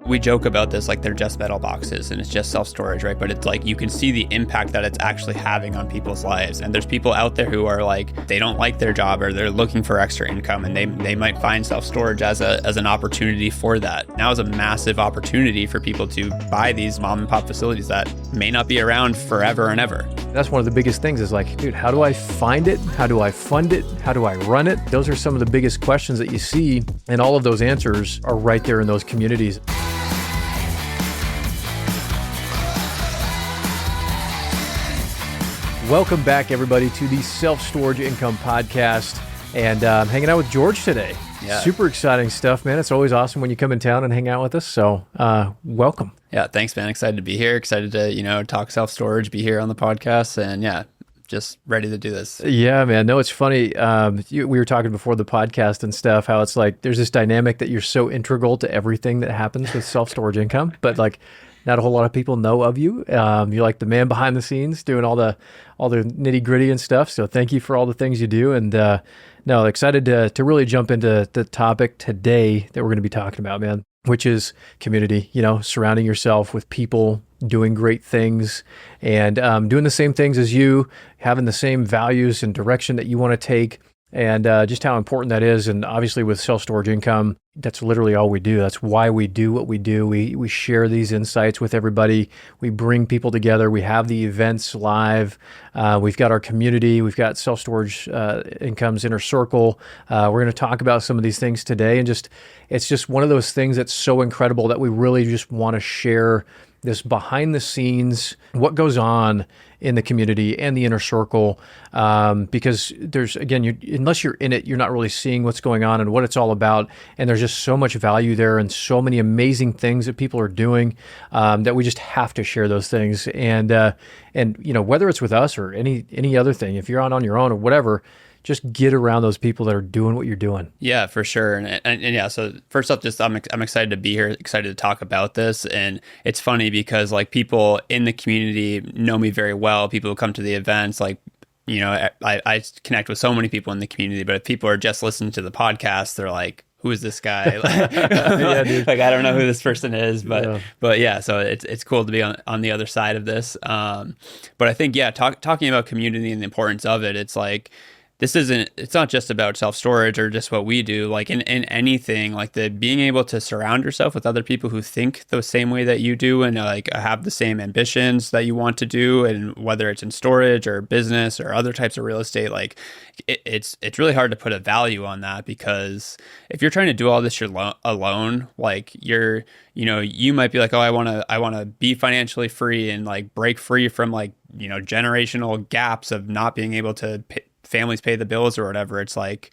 We joke about this like they're just metal boxes and it's just self-storage, right? But it's like you can see the impact that it's actually having on people's lives. And there's people out there who are like, they don't like their job or they're looking for extra income, and they might find self-storage as an opportunity for that. Now is a massive opportunity for people to buy these mom and pop facilities that may not be around forever and ever. That's one of the biggest things is like, dude, how do I find it? How do I fund it? How do I run it? Those are some of the biggest questions that you see, and all of those answers are right there in those communities. Welcome back, everybody, to the Self-Storage Income Podcast, and I'm hanging out with George today. Yeah. Super exciting stuff, man. It's always awesome when you come in town and hang out with us, so welcome. Yeah, thanks, man. Excited to be here. Excited to, talk self-storage, be here on the podcast, and yeah, just ready to do this. Yeah, man. No, it's funny. We were talking before the podcast and stuff, how it's like there's this dynamic that you're so integral to everything that happens with self-storage income, but like not a whole lot of people know of you. You're like the man behind the scenes doing all the nitty gritty and stuff. So thank you for all the things you do. And no, excited to really jump into the topic today that we're going to be talking about, man, which is community, surrounding yourself with people doing great things and doing the same things as you, having the same values and direction that you want to take, and just how important that is. And obviously with self-storage income, that's literally all we do. That's why we do what we do. We share these insights with everybody. We bring people together. We have the events live. We've got our community. We've got Self-Storage Income's Inner Circle. We're going to talk about some of these things today. And it's just one of those things that's so incredible that we really just want to share this behind the scenes, what goes on in the community and the inner circle, because there's, again, unless you're in it, you're not really seeing what's going on and what it's all about. And there's just so much value there and so many amazing things that people are doing that we just have to share those things. And whether it's with us or any other thing, if you're on your own or whatever, just get around those people that are doing what you're doing. Yeah, for sure. And yeah, so first off, just I'm excited to be here, excited to talk about this. And it's funny because like people in the community know me very well. People who come to the events, like, I connect with so many people in the community, but if people are just listening to the podcast, they're like, who is this guy? Yeah, dude. Like, I don't know who this person is, but yeah, so it's cool to be on the other side of this. But I think, yeah, talking about community and the importance of it, it's like, it's not just about self-storage or just what we do, like in anything, like the being able to surround yourself with other people who think the same way that you do and like have the same ambitions that you want to do. And whether it's in storage or business or other types of real estate, like it's really hard to put a value on that, because if you're trying to do all this alone, like you might be like, oh, I want to be financially free and like break free from like, generational gaps of not being able to families pay the bills or whatever. It's like,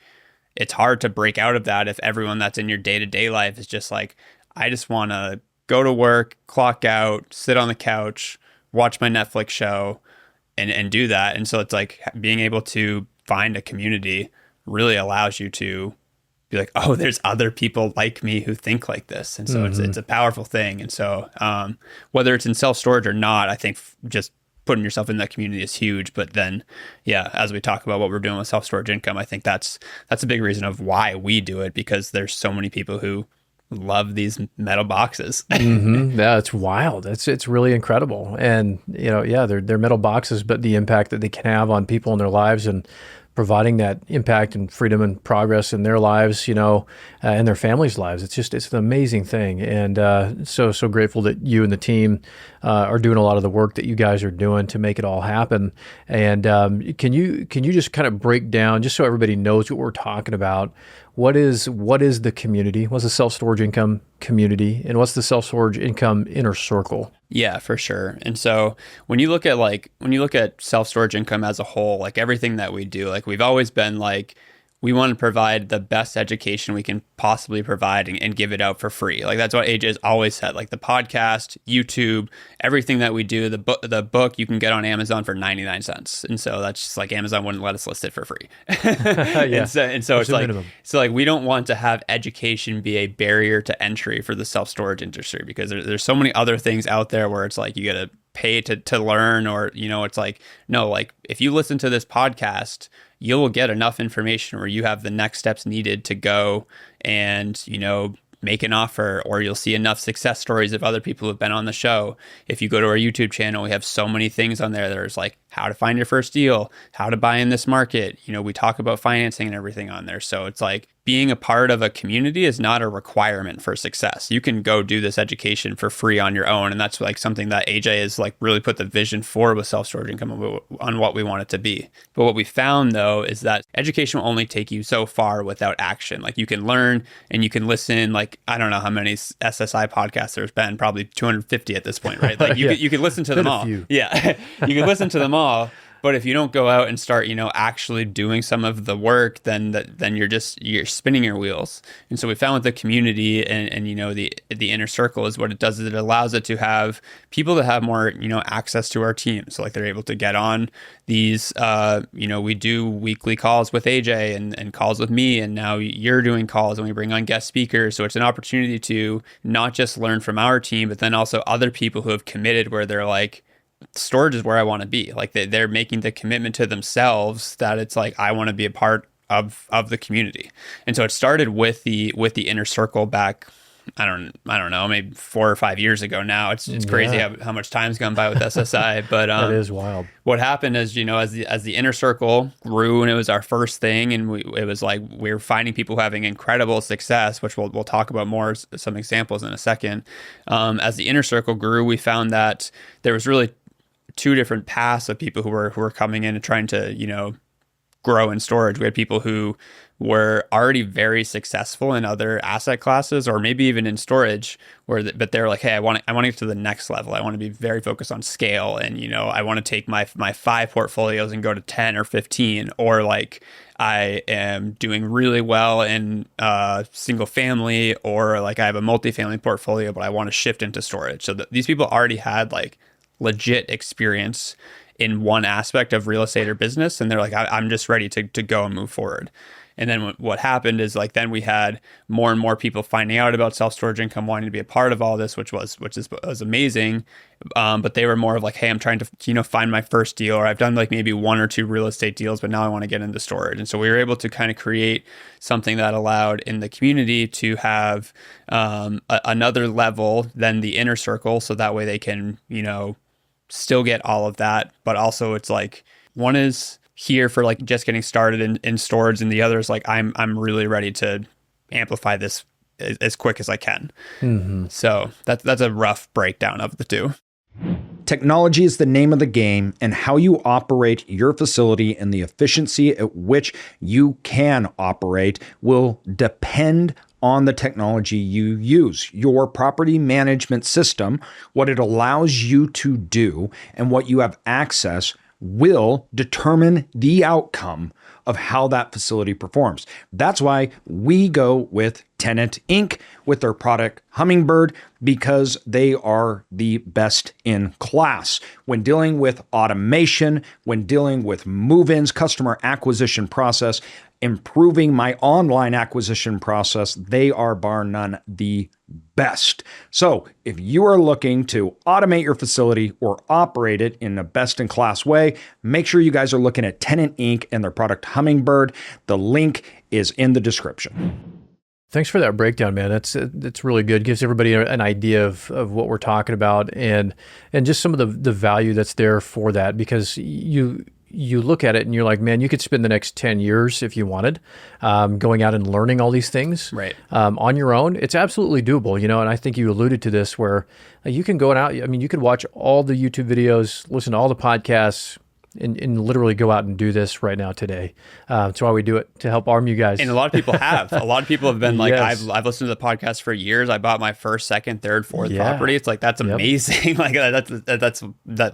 it's hard to break out of that if everyone that's in your day-to-day life is just like, I just want to go to work, clock out, sit on the couch, watch my Netflix show and do that. And so it's like being able to find a community really allows you to be like, oh, there's other people like me who think like this. And so it's a powerful thing. And so whether it's in self-storage or not, I think just putting yourself in that community is huge. But then, yeah, as we talk about what we're doing with self-storage income, I think that's a big reason of why we do it, because there's so many people who love these metal boxes. Yeah, it's wild. It's really incredible. And, they're metal boxes, but the impact that they can have on people in their lives and providing that impact and freedom and progress in their lives, and their families' lives. It's an amazing thing. And so grateful that you and the team are doing a lot of the work that you guys are doing to make it all happen. And can you just kind of break down, just so everybody knows what we're talking about, what is the community? What's the self-storage income community? And what's the self-storage income inner circle? Yeah, for sure. And so when you look at self-storage income as a whole, like everything that we do, like we've always been like, we want to provide the best education we can possibly provide and give it out for free. Like that's what AJ has always said. Like the podcast, YouTube, everything that we do, the book you can get on Amazon for 99 cents. And so that's just like Amazon wouldn't let us list it for free. Yeah. and so it's like minimum. So like we don't want to have education be a barrier to entry for the self-storage industry, because there's so many other things out there where it's like you got to pay to learn, or it's like, no, like if you listen to this podcast, you will get enough information where you have the next steps needed to go and make an offer, or you'll see enough success stories of other people who've been on the show. If you go to our YouTube channel, we have so many things on there. There's like how to find your first deal, how to buy in this market. We talk about financing and everything on there. So it's like being a part of a community is not a requirement for success. You can go do this education for free on your own. And that's like something that AJ has like really put the vision for with self-storage income on what we want it to be. But what we found though is that education will only take you so far without action. Like you can learn and you can listen, like, I don't know how many SSI podcasts there's been, probably 250 at this point, right? Like you can listen to them all. Yeah. You can listen to them all. But if you don't go out and start, actually doing some of the work, then you're spinning your wheels. And so we found with the community and the inner circle is what it does is it allows it to have people that have more, access to our team. So like they're able to get on these, we do weekly calls with AJ and calls with me. And now you're doing calls and we bring on guest speakers. So it's an opportunity to not just learn from our team, but then also other people who have committed where they're like, storage is where I want to be. Like they're making the commitment to themselves that it's like, I want to be a part of the community. And so it started with the inner circle back, I don't know, maybe 4 or 5 years ago now. It's crazy how much time's gone by with SSI, but that is wild. What happened is, as the inner circle grew and it was our first thing, and it was like we were finding people having incredible success, which we'll talk about more, some examples in a second. As the inner circle grew, we found that there was really two different paths of people who were coming in and trying to, grow in storage. We had people who were already very successful in other asset classes, or maybe even in storage, but they're like, hey, I want to get to the next level. I want to be very focused on scale, and I want to take my 5 portfolios and go to 10 or 15, or like I am doing really well in single family, or like I have a multifamily portfolio, but I want to shift into storage. So these people already had like legit experience in one aspect of real estate or business, and they're like, I'm just ready to go and move forward. And then what happened is like then we had more and more people finding out about self-storage income, wanting to be a part of all this, which was amazing. But they were more of like, hey, I'm trying to find my first deal, or I've done like maybe 1 or 2 real estate deals, but now I want to get into storage. And so we were able to kind of create something that allowed in the community to have another level than the inner circle, so that way they can still get all of that, but also it's like one is here for like just getting started in storage, and the other is like I'm really ready to amplify this as quick as I can. Mm-hmm. So that's a rough breakdown of the two. Technology is the name of the game, and how you operate your facility and the efficiency at which you can operate will depend on the technology you use. Your property management system, what it allows you to do, and what you have access will determine the outcome of how that facility performs. That's why we go with Tenant Inc. with their product Hummingbird, because they are the best in class. When dealing with automation, when dealing with move-ins, customer acquisition process, improving my online acquisition process, they are bar none the best. So if you are looking to automate your facility or operate it in a best-in-class way, make sure you guys are looking at Tenant Inc. and their product Hummingbird. The link is in the description. Thanks for that breakdown, man. That's really good. Gives everybody an idea of what we're talking about and just some of the value that's there for that, because you look at it and you're like, man, you could spend the next 10 years if you wanted, going out and learning all these things on your own. It's absolutely doable, and I think you alluded to this where you can go out. I mean, you could watch all the YouTube videos, listen to all the podcasts, and literally go out and do this right now today. That's why we do it, to help arm you guys. And a lot of people have. A lot of people have been like, yes. I've listened to the podcast for years. I bought my first, second, third, fourth property. It's like, that's amazing. Like that's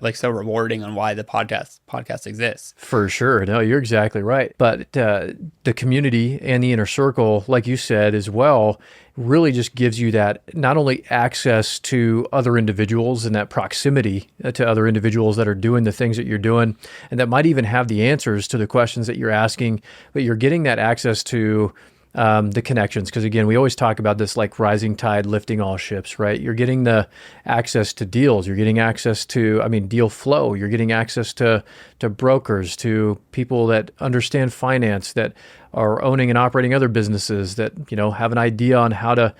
like so rewarding on why the podcast exists. For sure. No, you're exactly right. But the community and the inner circle, like you said as well, really just gives you that not only access to other individuals and that proximity to other individuals that are doing the things that you're doing and that might even have the answers to the questions that you're asking, but you're getting that access to the connections. Because again, we always talk about this like rising tide lifting all ships, right? You're getting the access to deals. You're getting access to, deal flow. You're getting access to brokers, to people that understand finance, that are owning and operating other businesses, that, have an idea on how to,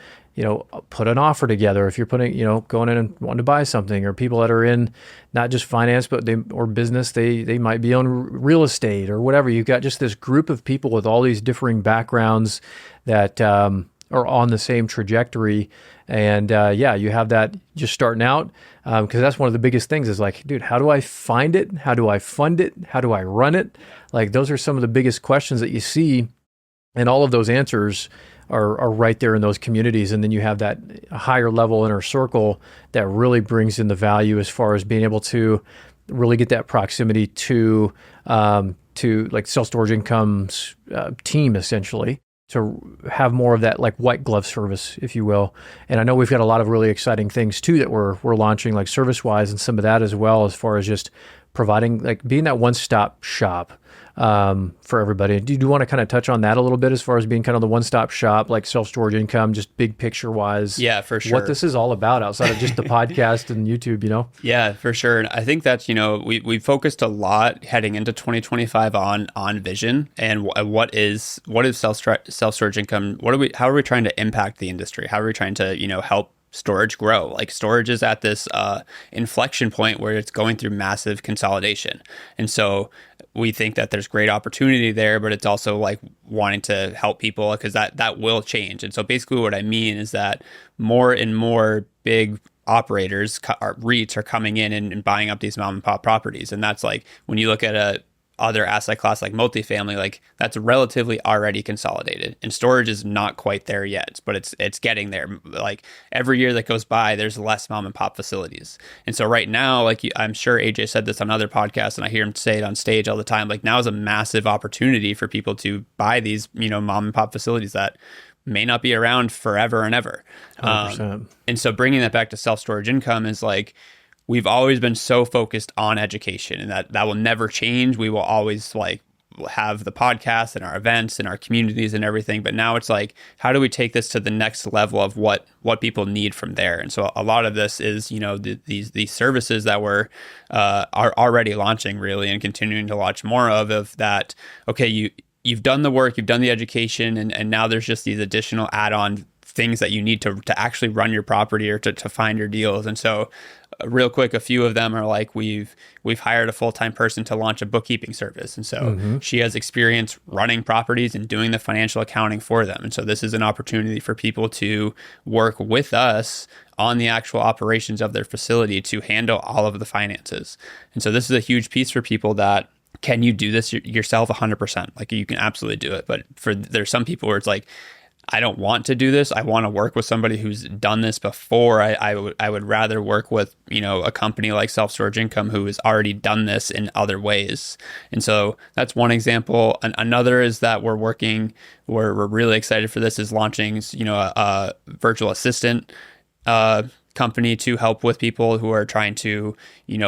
put an offer together. If you're going in and wanting to buy something, or people that are in not just finance, but or business, they might be on real estate or whatever. You've got just this group of people with all these differing backgrounds that are on the same trajectory. And you have that just starting out, because that's one of the biggest things is like, dude, how do I find it? How do I fund it? How do I run it? Like, those are some of the biggest questions that you see, and all of those answers are right there in those communities. And then you have that higher level inner circle that really brings in the value as far as being able to really get that proximity to like self-storage income's team, essentially, to have more of that like white glove service, if you will. And I know we've got a lot of really exciting things too that we're launching, like service-wise, and some of that as well, as far as just providing, like being that one-stop shop for everybody. Do you want to kind of touch on that a little bit, as far as being kind of the one-stop shop, like self-storage income, just big picture-wise? Yeah, for sure. What this is all about outside of just the podcast and YouTube, Yeah, for sure. And I think that's, we focused a lot heading into 2025 on vision and what is self-storage income? How are we trying to impact the industry? How are we trying to, help storage grow? Like, storage is at this inflection point where it's going through massive consolidation. And so we think that there's great opportunity there, but it's also like wanting to help people, because that will change. And so basically what I mean is that more and more big operators, REITs, are coming in and buying up these mom and pop properties. And that's like, when you look at other asset class like multifamily, like that's relatively already consolidated, and storage is not quite there yet, but it's getting there. Like, every year that goes by, there's less mom and pop facilities. And so right now, like, I'm sure AJ said this on other podcasts, and I hear him say it on stage all the time, like, now is a massive opportunity for people to buy these, mom and pop facilities that may not be around forever and ever. 100%. And so bringing that back to self-storage income is like, we've always been so focused on education, and that will never change. We will always like have the podcast and our events and our communities and everything. But now it's like, how do we take this to the next level of what people need from there? And so a lot of this is, these services that we're are already launching, really, and continuing to launch more of that. Okay, you've done the work, you've done the education, and now there's just these additional add-on things that you need to actually run your property, or to find your deals. And so real quick, a few of them are like, we've hired a full-time person to launch a bookkeeping service. And so she has experience running properties and doing the financial accounting for them. And so this is an opportunity for people to work with us on the actual operations of their facility to handle all of the finances. And so this is a huge piece for people that, can you do this yourself? 100%. Like, you can absolutely do it. But there's some people where it's like, I don't want to do this. I want to work with somebody who's done this before. I would rather work with, a company like Self-Storage Income who has already done this in other ways. And so that's one example. Another is that we're really excited for this, is launching, a virtual assistant company to help with people who are trying to,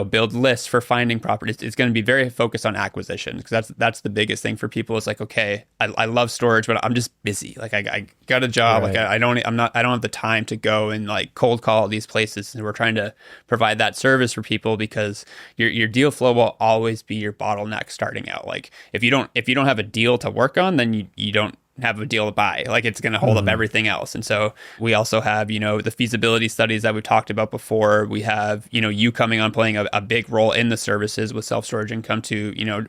build lists for finding properties. It's going to be very focused on acquisition, because that's the biggest thing for people. It's like, okay, I love storage, but I'm just busy. Like, I got a job. Right. Like, I don't have the time to go and like cold call these places. And we're trying to provide that service for people, because your deal flow will always be your bottleneck starting out. Like, if you don't have a deal to work on, then you don't have a deal to buy. Like, it's going to hold up everything else. And so we also have, the feasibility studies that we talked about before. We have, you coming on, playing a big role in the services with Self-Storage Income to,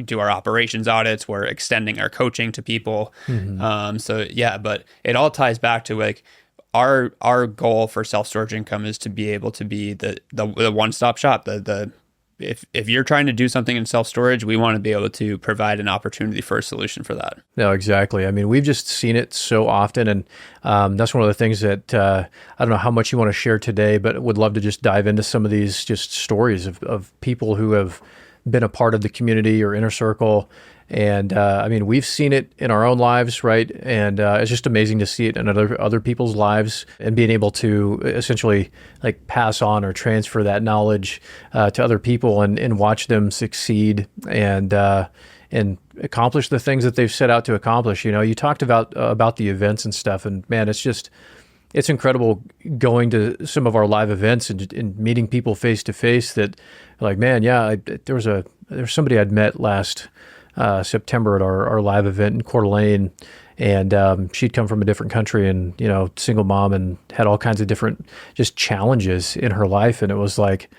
do our operations audits. We're extending our coaching to people. So yeah, but it all ties back to like, our goal for Self-Storage Income is to be able to be the one-stop shop, if you're trying to do something in self-storage, we want to be able to provide an opportunity for a solution for that. No, exactly. I mean, we've just seen it so often. And that's one of the things that I don't know how much you want to share today, but would love to just dive into some of these just stories of people who have been a part of the community or inner circle. And I mean, we've seen it in our own lives, right? And it's just amazing to see it in other people's lives, and being able to essentially like pass on or transfer that knowledge to other people and watch them succeed and accomplish the things that they've set out to accomplish. You talked about the events and stuff, and man, it's incredible going to some of our live events and meeting people face to face that are like, man, yeah, there was somebody I'd met last September at our live event in Coeur d'Alene, And she'd come from a different country and, single mom, and had all kinds of different just challenges in her life. And it was like,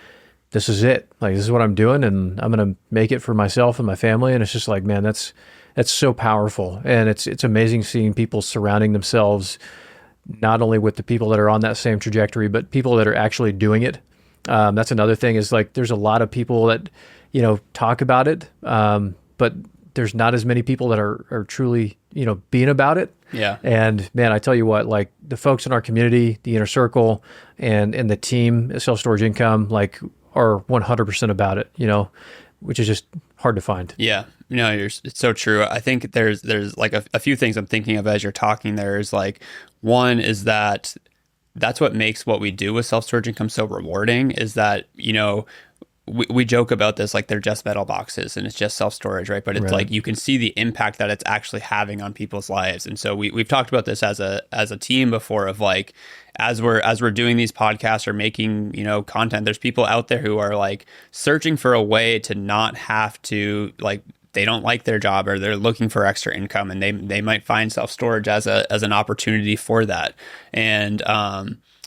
this is it. Like, this is what I'm doing, and I'm going to make it for myself and my family. And it's just like, man, that's so powerful. And it's amazing seeing people surrounding themselves not only with the people that are on that same trajectory, but people that are actually doing it. That's another thing, is like, there's a lot of people that, talk about it, but there's not as many people that are truly, being about it. Yeah. And man, I tell you what, like, the folks in our community, the inner circle, and the team at Self Storage Income, like, are 100% about it, which is just hard to find. Yeah. It's so true. I think there's like a few things I'm thinking of as you're talking. There's like, one is that's what makes what we do with self-storage income so rewarding, is that, we joke about this, like, they're just metal boxes and it's just self-storage, right? But it's like, you can see the impact that it's actually having on people's lives. And so we've talked about this as a team before, of like, as we're doing these podcasts or making, content, there's people out there who are like searching for a way to not have to, like, they don't like their job, or they're looking for extra income, and they might find self-storage as an opportunity for that. And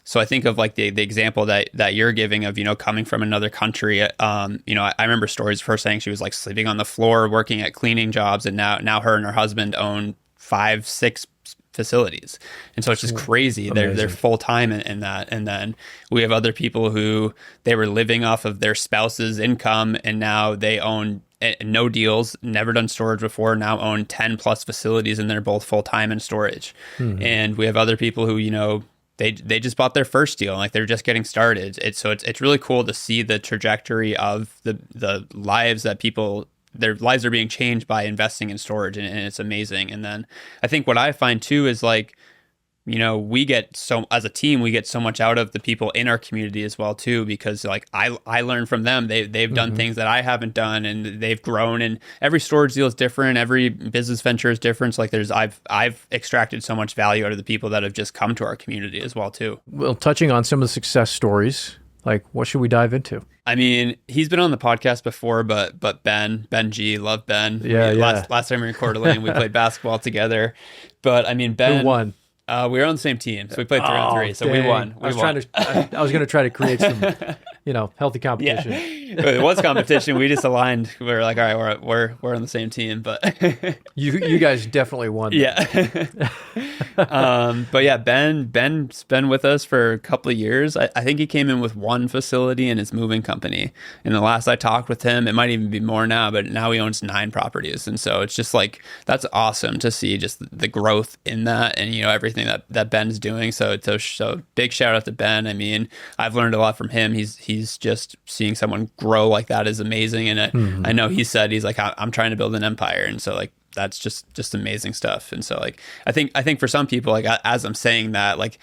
so I think of like the example that you're giving of, coming from another country. I remember stories of her saying she was like sleeping on the floor, working at cleaning jobs, and now her and her husband own 5-6 facilities. And so it's just crazy. They're full time in that. And then we have other people who, they were living off of their spouse's income, and now they own no deals, never done storage before, now own 10 plus facilities, and they're both full time in storage. And we have other people who, they just bought their first deal, and like, they're just getting started. It's really cool to see the trajectory of the lives that people, their lives are being changed by investing in storage, and it's amazing. And then I think what I find too is like, as a team, we get so much out of the people in our community as well too, because like I learn from them. They've done things that I haven't done, and they've grown, and every storage deal is different. Every business venture is different. So like, I've extracted so much value out of the people that have just come to our community as well too. Well, touching on some of the success stories, like, what should we dive into? I mean, he's been on the podcast before, but Ben G, love Ben. Yeah. Last time we recorded, and we played basketball together. But I mean, Ben. Who won? We were on the same team, so we played 3-on-3. So dang. we won. I was going to try to create some, healthy competition. Yeah. It was competition. We just aligned. We were like, all right, we're on the same team. But you guys definitely won. Yeah. But yeah, Ben's been with us for a couple of years. I think he came in with one facility in his moving company. And the last I talked with him, it might even be more now, but now he owns 9 properties. And so it's just like, that's awesome to see just the growth in that, and everything that Ben's doing. So big shout out to Ben. I mean, I've learned a lot from him. He's just seeing someone grow like that is amazing. And I know he said, he's like, I'm trying to build an empire. And so like, that's just amazing stuff. And so like, I think for some people, like, as I'm saying that, like,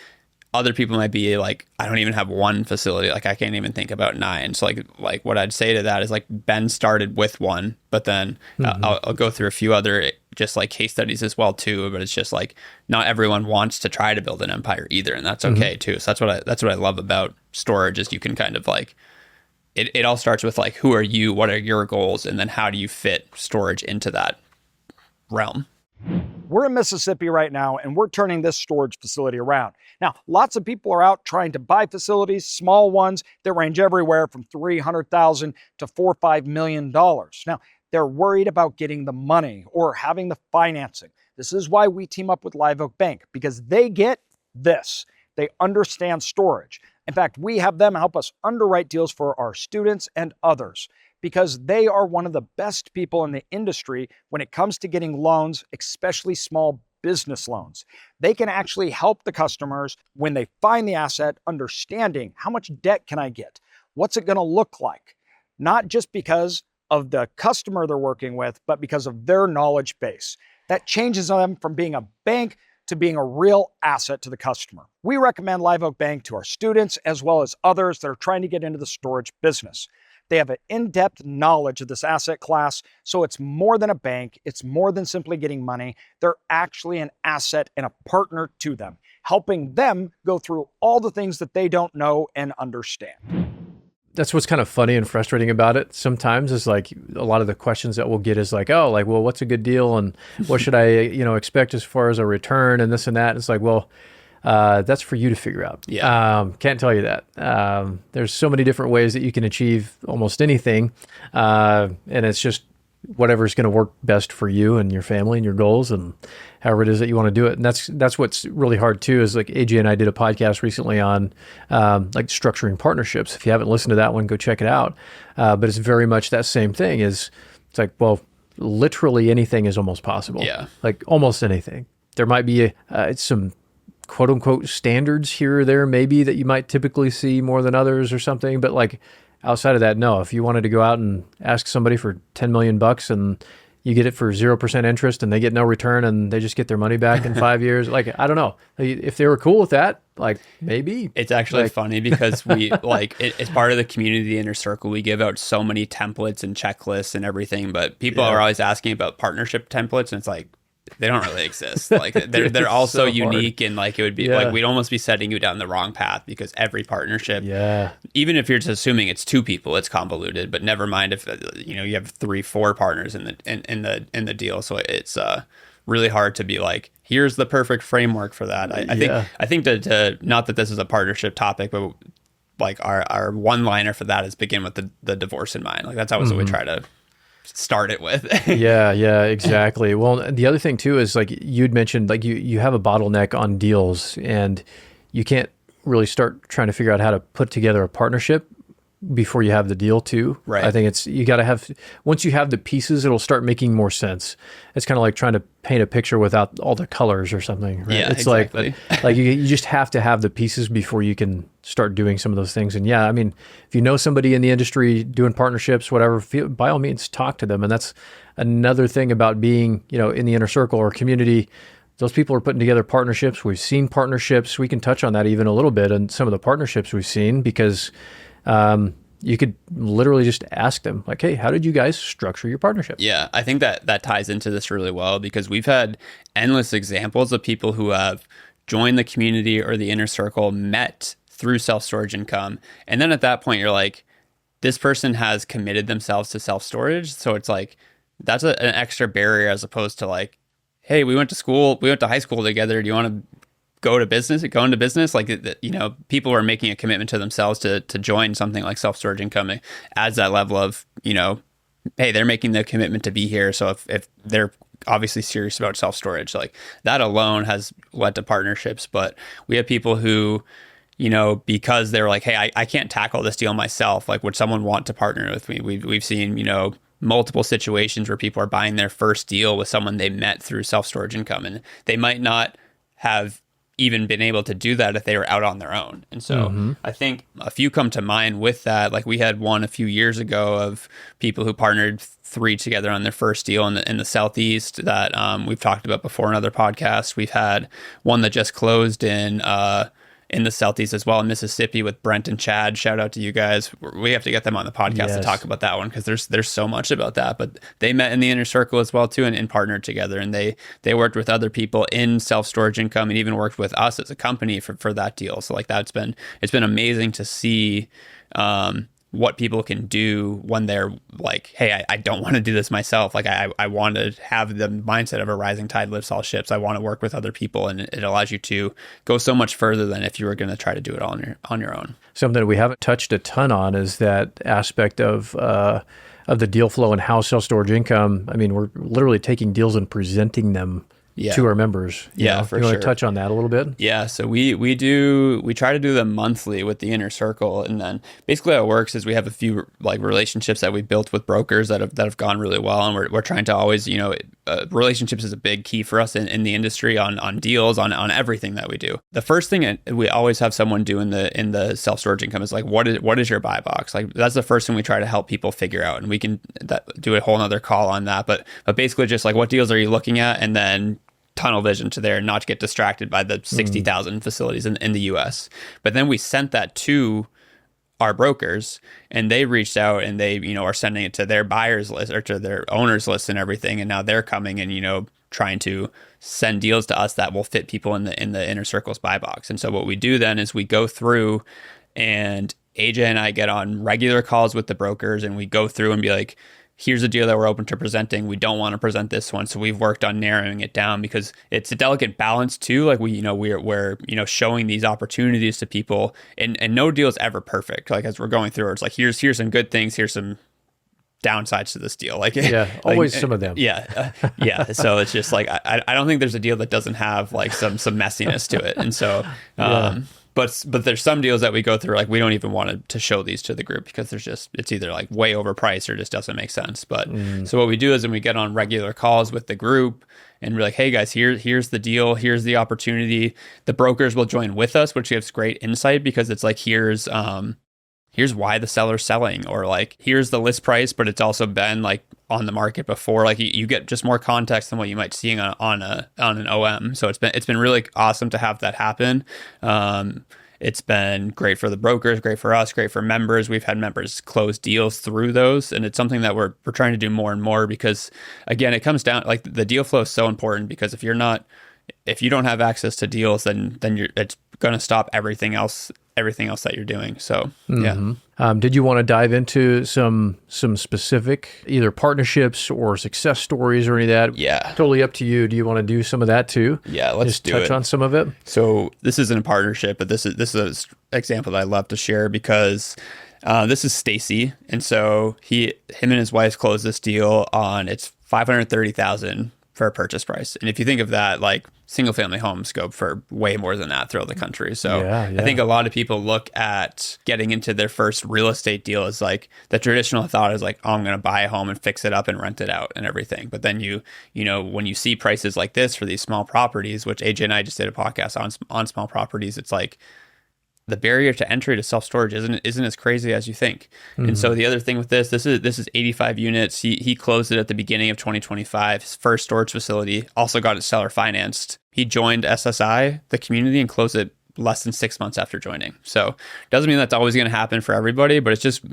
other people might be like, I don't even have one facility. Like, I can't even think about 9. So like what I'd say to that is like, Ben started with one, but then I'll go through a few other just like case studies as well too. But it's just like, not everyone wants to try to build an empire either. And that's okay too. So that's what I love about storage, is you can kind of like, it all starts with like, who are you? What are your goals? And then how do you fit storage into that realm? We're in Mississippi right now, and we're turning this storage facility around. Now, lots of people are out trying to buy facilities, small ones that range everywhere from $300,000 to $4 or $5 million. Now, they're worried about getting the money or having the financing. This is why we team up with Live Oak Bank, because they get this. They understand storage. In fact, we have them help us underwrite deals for our students and others, because they are one of the best people in the industry when it comes to getting loans, especially small business loans. They can actually help the customers when they find the asset, understanding how much debt can I get? What's it going to look like? Not just because of the customer they're working with, but because of their knowledge base. That changes them from being a bank to being a real asset to the customer. We recommend Live Oak Bank to our students as well as others that are trying to get into the storage business. They have an in-depth knowledge of this asset class, so it's more than a bank. It's more than simply getting money. They're actually an asset and a partner to them, helping them go through all the things that they don't know and understand. that's what's kind of funny and frustrating about it sometimes is like a lot of the questions that we'll get is like, oh, like, well, what's a good deal? And what should I, expect as far as a return and this and that? It's like, well, that's for you to figure out. Yeah. Can't tell you that. There's so many different ways that you can achieve almost anything. And it's just whatever's going to work best for you and your family and your goals and however it is that you want to do it. And that's what's really hard too, is like AJ and I did a podcast recently on like structuring partnerships. If you haven't listened to that one, go check it out. But it's very much that same thing. It's like, well, literally anything is almost possible. Yeah. Like almost anything. There might be some quote unquote standards here or there maybe that you might typically see more than others or something. But like outside of that, no. If you wanted to go out and ask somebody for $10 million and you get it for 0% interest and they get no return and they just get their money back in 5 years, like, I don't know. If they were cool with that, like maybe. It's actually funny because we like it's part of the community inner circle. We give out so many templates and checklists and everything, but people are always asking about partnership templates, and it's like, they don't really exist. Like they're all so unique, and like it would be like we'd almost be setting you down the wrong path, because every partnership, even if you're just assuming it's two people, it's convoluted. But never mind if you have 3-4 partners in the deal. So it's really hard to be like, here's the perfect framework for that. I think that not that this is a partnership topic, but like our one liner for that is begin with the divorce in mind. Like that's always what we try to start it with. yeah, exactly. Well, the other thing too is like you'd mentioned, like you have a bottleneck on deals and you can't really start trying to figure out how to put together a partnership before you have the deal too. Right. I think you got to have, once you have the pieces, it'll start making more sense. It's kind of like trying to paint a picture without all the colors or something. Right? Yeah, it's exactly. like you just have to have the pieces before you can start doing some of those things. And yeah, I mean, if you know somebody in the industry doing partnerships, whatever, by all means, talk to them. And that's another thing about being, in the inner circle or community. Those people are putting together partnerships. We've seen partnerships. We can touch on that even a little bit and some of the partnerships we've seen, because you could literally just ask them like, hey, how did you guys structure your partnership? Yeah, I think that ties into this really well, because we've had endless examples of people who have joined the community or the inner circle, met through self-storage income. And then at that point, you're like, this person has committed themselves to self-storage. So it's like, that's an extra barrier, as opposed to like, hey, we went to high school together. Do you want to go into business? Like, people are making a commitment to themselves to join something like self-storage income. It adds that level of, hey, they're making the commitment to be here. So if they're obviously serious about self-storage, like that alone has led to partnerships. But we have people who, because they're like, hey, I can't tackle this deal myself. Like, would someone want to partner with me? We've seen, multiple situations where people are buying their first deal with someone they met through self-storage income, and they might not have even been able to do that if they were out on their own. And so I think a few come to mind with that. Like we had one a few years ago of people who partnered 3 together on their first deal in the Southeast that we've talked about before in other podcasts. We've had one that just closed in the Southeast as well, in Mississippi, with Brent and Chad. Shout out to you guys. We have to get them on the podcast to talk about that one, because there's so much about that. But they met in the inner circle as well too, and partnered together, and they worked with other people in self-storage income, and even worked with us as a company for that deal. So like it's been amazing to see what people can do when they're like, hey, I don't want to do this myself. Like I want to have the mindset of a rising tide lifts all ships. I want to work with other people, and it allows you to go so much further than if you were going to try to do it all on your own. Something we haven't touched a ton on is that aspect of the deal flow and how self-storage income. I mean, we're literally taking deals and presenting them to our members. Yeah, for sure. You want to touch on that a little bit? Yeah, so we try to do them monthly with the inner circle, and then basically how it works is we have a few like relationships that we built with brokers that have gone really well, and we're trying to always, relationships is a big key for us in the industry on deals, on everything that we do. The first thing we always have someone do in the self-storage income is like, what is your buy box? Like that's the first thing we try to help people figure out, and we can do a whole nother call on that, but basically just like, what deals are you looking at, and then tunnel vision to there, not to get distracted by the 60,000 facilities in the US. But then we sent that to our brokers, and they reached out, and they, are sending it to their buyers list or to their owners list and everything. And now they're coming and, trying to send deals to us that will fit people in the inner circle's buy box. And so what we do then is we go through and AJ and I get on regular calls with the brokers and we go through and be like, here's a deal that we're open to presenting. We don't want to present this one. So we've worked on narrowing it down because it's a delicate balance too. Like we're showing these opportunities to people, and no deal is ever perfect. Like as we're going through, it's like, here's some good things. Here's some downsides to this deal. Like, always some of them. Yeah. So it's just like, I don't think there's a deal that doesn't have like some messiness to it. And so, But there's some deals that we go through, like we don't even want to show these to the group because it's either like way overpriced or just doesn't make sense. But so what we do is when we get on regular calls with the group and we're like, hey guys, here's the deal, here's the opportunity. The brokers will join with us, which gives great insight because it's like, here's why the seller's selling, or like, here's the list price, but it's also been like on the market before. Like you get just more context than what you might see on an OM. So it's been really awesome to have that happen. It's been great for the brokers, great for us, great for members. We've had members close deals through those. And it's something that we're trying to do more and more because again, it comes down, like the deal flow is so important because if you don't have access to deals, then it's going to stop everything else that you're doing. So, yeah. Did you want to dive into some specific either partnerships or success stories or any of that? Yeah. Totally up to you. Do you want to do some of that too? Yeah, let's just touch on some of it. So this isn't a partnership, but this is an example that I love to share because this is Stacy. And so him and his wife closed this deal on, it's $530,000 for a purchase price. And if you think of that, like single family homes go for way more than that throughout the country. So I think a lot of people look at getting into their first real estate deal as like the traditional thought is like, oh, I'm going to buy a home and fix it up and rent it out and everything. But then when you see prices like this for these small properties, which AJ and I just did a podcast on small properties, it's like, the barrier to entry to self-storage isn't as crazy as you think. And so the other thing with this is 85 units. He closed it at the beginning of 2025. His first storage facility, also got it seller financed. He joined SSI, the community, and closed it less than 6 months after joining. So doesn't mean that's always going to happen for everybody, but it's just,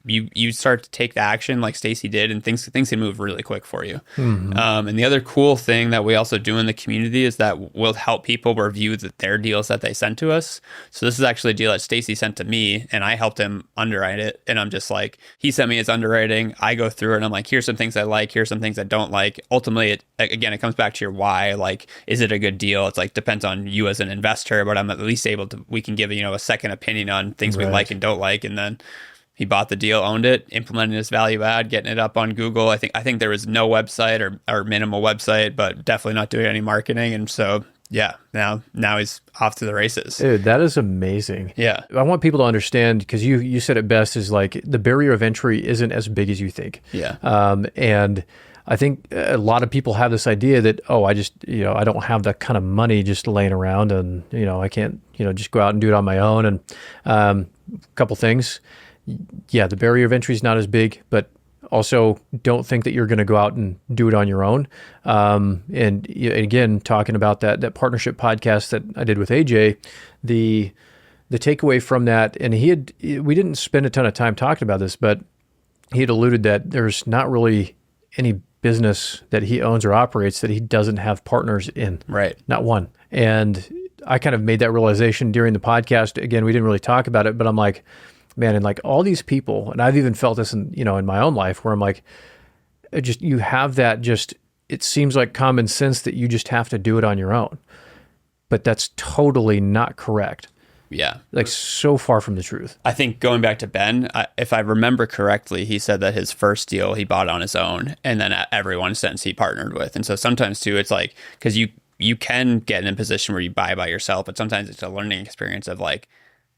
you start to take the action like Stacy did, and things can move really quick for you. And the other cool thing that we also do in the community is that we'll help people review their deals that they send to us. So this is actually a deal that Stacy sent to me, and I helped him underwrite it. And I'm just like, he sent me his underwriting. I go through it, and I'm like, here's some things I like, here's some things I don't like. Ultimately, it comes back to your why. Like, is it a good deal? It's like depends on you as an investor, but I'm at least we can give a second opinion on things we like and don't like, and then. He bought the deal, owned it, implemented his value add, getting it up on Google. I think there was no website or minimal website, but definitely not doing any marketing. And so, now he's off to the races. Dude, that is amazing. Yeah. I want people to understand, because you said it best, is like the barrier of entry isn't as big as you think. Yeah. And I think a lot of people have this idea that, I just, I don't have that kind of money just laying around and, I can't, just go out and do it on my own. And a couple things. Yeah, the barrier of entry is not as big, but also don't think that you're going to go out and do it on your own. And again, talking about that partnership podcast that I did with AJ, the takeaway from that, and we didn't spend a ton of time talking about this, but he had alluded that there's not really any business that he owns or operates that he doesn't have partners in. Right. Not one. And I kind of made that realization during the podcast. Again, we didn't really talk about it, but I'm like, man, and like all these people, and I've even felt this in my own life where I'm like, you have that it seems like common sense that you just have to do it on your own. But that's totally not correct. Yeah. Like so far from the truth. I think going back to Ben, if I remember correctly, he said that his first deal he bought on his own, and then everyone since he partnered with. And so sometimes too, it's like, because you can get in a position where you buy by yourself, but sometimes it's a learning experience of like,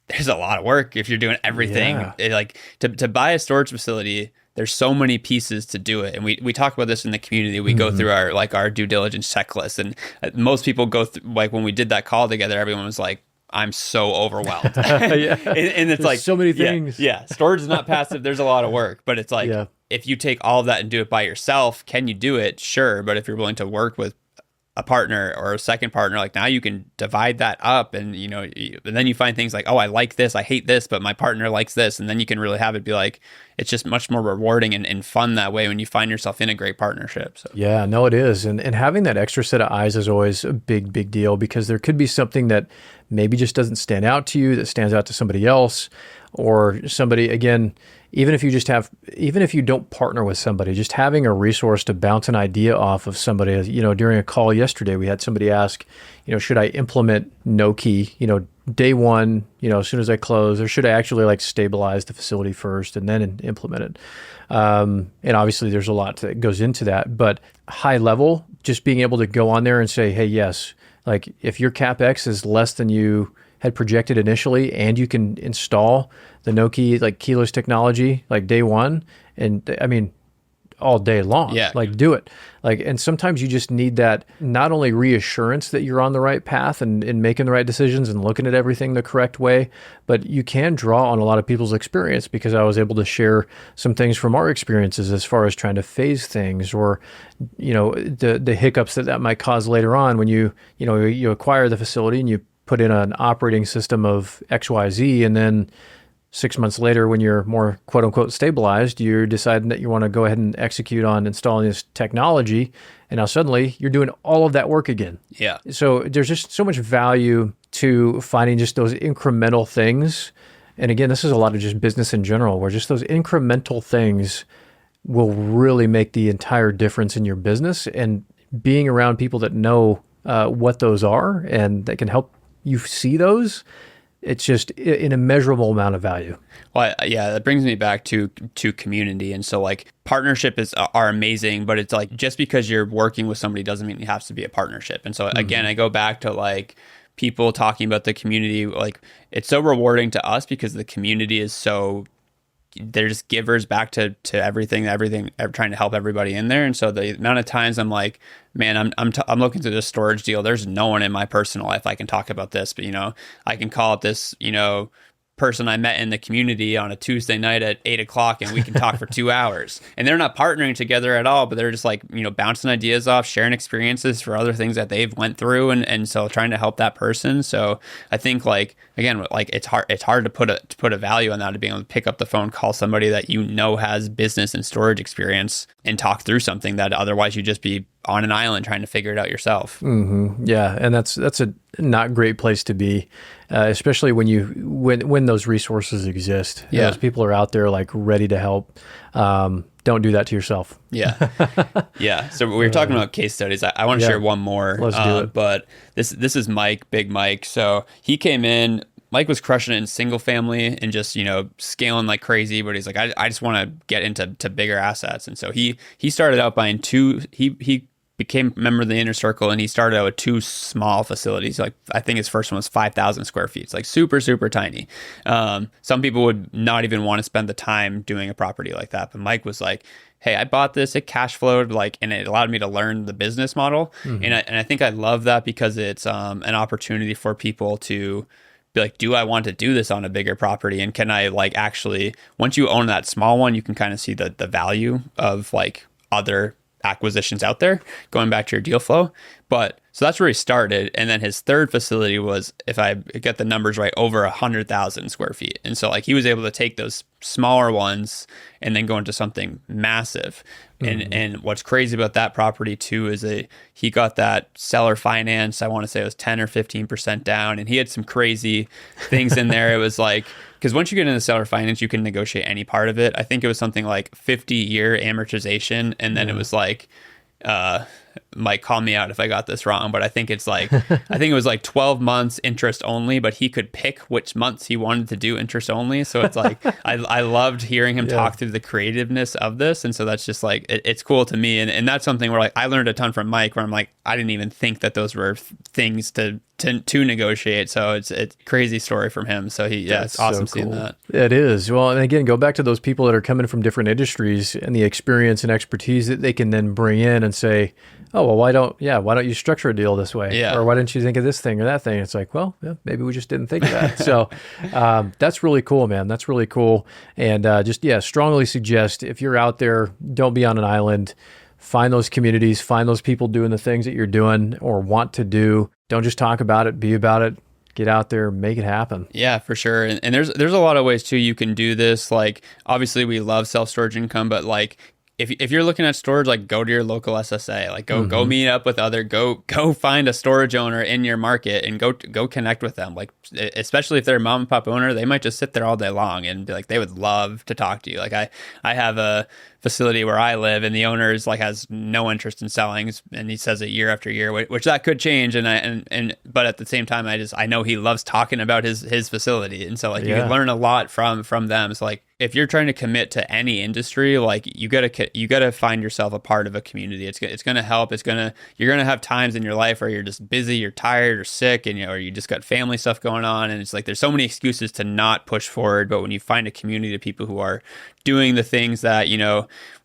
there's a lot of work if you're doing everything. Like to buy a storage facility, there's so many pieces to do it. And we talk about this in the community. We go through our due diligence checklist, and most people go through, like when we did that call together, everyone was like, I'm so overwhelmed. and it's there's like so many things. Yeah. Storage is not passive. There's a lot of work, but it's like, if you take all of that and do it by yourself, can you do it? Sure. But if you're willing to work with a partner or a second partner, like now you can divide that up, and and then you find things like, oh, I like this, I hate this, but my partner likes this, and then you can really have it be like, it's just much more rewarding and fun that way when you find yourself in a great partnership. So. Yeah, no, it is, and having that extra set of eyes is always a big deal, because there could be something that maybe just doesn't stand out to you that stands out to somebody else, or somebody, again, even if you don't partner with somebody, just having a resource to bounce an idea off of somebody. During a call yesterday, we had somebody ask, should I implement no key, day one, as soon as I close, or should I actually like stabilize the facility first and then implement it? And obviously there's a lot that goes into that, but high level, just being able to go on there and say, hey, yes, like if your CapEx is less than you had projected initially, and you can install the no key, like keyless technology, like day one, and I mean, all day long, like do it. Like, and sometimes you just need that, not only reassurance that you're on the right path and making the right decisions and looking at everything the correct way, but you can draw on a lot of people's experience, because I was able to share some things from our experiences as far as trying to phase things, or, the hiccups that might cause later on when you acquire the facility and you put in an operating system of XYZ, and then 6 months later, when you're more quote unquote stabilized, you're deciding that you want to go ahead and execute on installing this technology. And now suddenly you're doing all of that work again. Yeah. So there's just so much value to finding just those incremental things. And again, this is a lot of just business in general, where just those incremental things will really make the entire difference in your business. And being around people that know what those are and that can help you see those, it's just an immeasurable amount of value. Well, yeah, that brings me back to community. And so like partnership are amazing, but it's like, just because you're working with somebody doesn't mean it has to be a partnership. And so again, I go back to like people talking about the community. Like, it's so rewarding to us because the community is so, they're just givers back to everything, trying to help everybody in there. And so the amount of times I'm like, man, I'm looking through this storage deal. There's no one in my personal life I can talk about this, but I can call up this, person I met in the community on a Tuesday night at 8:00, and we can talk for 2 hours. And they're not partnering together at all, but they're just like, bouncing ideas off, sharing experiences for other things that they've went through, and so trying to help that person. So I think like, again, like it's hard to put a value on that, to being able to pick up the phone, call somebody that has business and storage experience, and talk through something that otherwise you'd just be on an island trying to figure it out yourself. Mm-hmm. Yeah, and that's a not great place to be, especially when those resources exist. Yeah, those people are out there like ready to help. Don't do that to yourself. Yeah, yeah. So we were talking about case studies. I want to share one more. Let's do it. But this is Big Mike. So he came in. Mike was crushing it in single family and just, scaling like crazy, but he's like, I just want to get into bigger assets. And so he started out buying he became a member of the inner circle, and he started out with 2 small facilities. Like, I think his first one was 5,000 square feet. It's like super, super tiny. Some people would not even want to spend the time doing a property like that. But Mike was like, hey, I bought this, it cash flowed, and it allowed me to learn the business model. Mm-hmm. And I think I love that, because it's an opportunity for people to be like, do I want to do this on a bigger property? And can I actually, once you own that small one, you can kind of see the value of other acquisitions out there, going back to your deal flow. But so that's where he started. And then his third facility was, if I get the numbers right, over 100,000 square feet. And so he was able to take those smaller ones and then go into something massive. And what's crazy about that property too is he got that seller finance. I want to say it was 10 or 15% down, and he had some crazy things in there. It was because once you get into seller finance, you can negotiate any part of it. I think it was something like 50-year amortization, and then it was Mike, call me out if I got this wrong, but I think it's I think it was 12 months interest only, but he could pick which months he wanted to do interest only. So it's I loved hearing him talk through the creativeness of this. And so that's just it's cool to me. And that's something where I learned a ton from Mike, where I'm I didn't even think that those were things to negotiate. So it's a crazy story from him. So it's awesome so cool. Seeing that. It is. Well, and again, go back to those people that are coming from different industries and the experience and expertise that they can then bring in and say, oh, well, why don't you structure a deal this way? Yeah. Or why didn't you think of this thing or that thing? It's maybe we just didn't think of that. So that's really cool, man. That's really cool. And strongly suggest, if you're out there, don't be on an island. Find those communities, find those people doing the things that you're doing or want to do. Don't just talk about it, be about it. Get out there, make it happen. Yeah, for sure. And there's a lot of ways too you can do this. Obviously we love self-storage income, but if you're looking at storage, like go to your local SSA, like go meet up with go find a storage owner in your market and go connect with them. Like, especially if they're a mom and pop owner, they might just sit there all day long and be like, they would love to talk to you. Like I have a facility where I live, and the owner is like has no interest in selling, and he says it year after year, which that could change. But at the same time, I know he loves talking about his facility, and so like you can learn a lot from them. It's like, if you're trying to commit to any industry, like you gotta find yourself a part of a community. It's gonna help. You're gonna have times in your life where you're just busy, you're tired or sick, and or you just got family stuff going on, and it's like there's so many excuses to not push forward. But when you find a community of people who are doing the things that,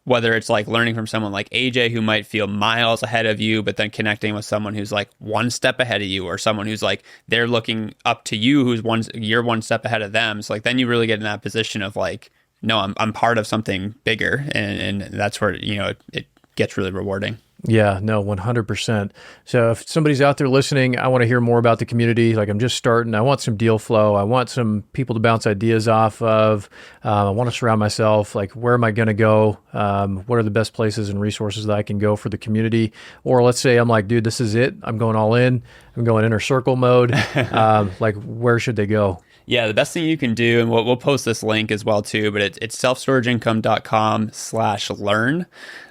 whether it's like learning from someone like AJ who might feel miles ahead of you, but then connecting with someone who's like one step ahead of you, or someone who's like they're looking up to you, you're one step ahead of them. So like then you really get in that position of like, no, I'm part of something bigger, and that's where it gets really rewarding. Yeah, no, 100%. So if somebody's out there listening, I want to hear more about the community. Like, I'm just starting. I want some deal flow. I want some people to bounce ideas off of. I want to surround myself. Like, where am I going to go? What are the best places and resources that I can go for the community? Or let's say I'm like, dude, this is it. I'm going all in. I'm going inner circle mode. Like, where should they go? Yeah, the best thing you can do, and we'll post this link as well too, but it's selfstorageincome.com/learn.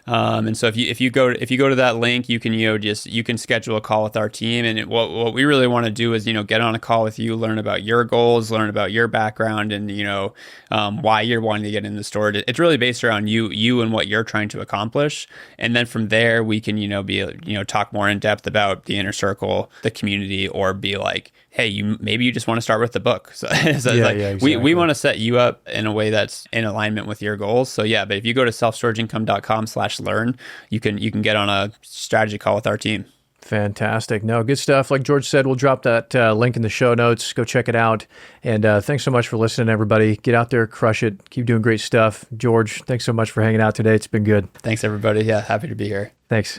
And so if you go to that link, you can you can schedule a call with our team. And what we really want to do is get on a call with you, learn about your goals, learn about your background, and why you're wanting to get into storage. It's really based around you and what you're trying to accomplish. And then from there, we can talk more in depth about the inner circle, the community, or be like, hey, maybe you just want to start with the book. So, exactly. we want to set you up in a way that's in alignment with your goals. So yeah, but if you go to selfstorageincome.com/learn, you can get on a strategy call with our team. Fantastic. No, good stuff. Like George said, we'll drop that link in the show notes. Go check it out. And thanks so much for listening, everybody. Get out there, crush it. Keep doing great stuff. George, thanks so much for hanging out today. It's been good. Thanks, everybody. Yeah, happy to be here. Thanks.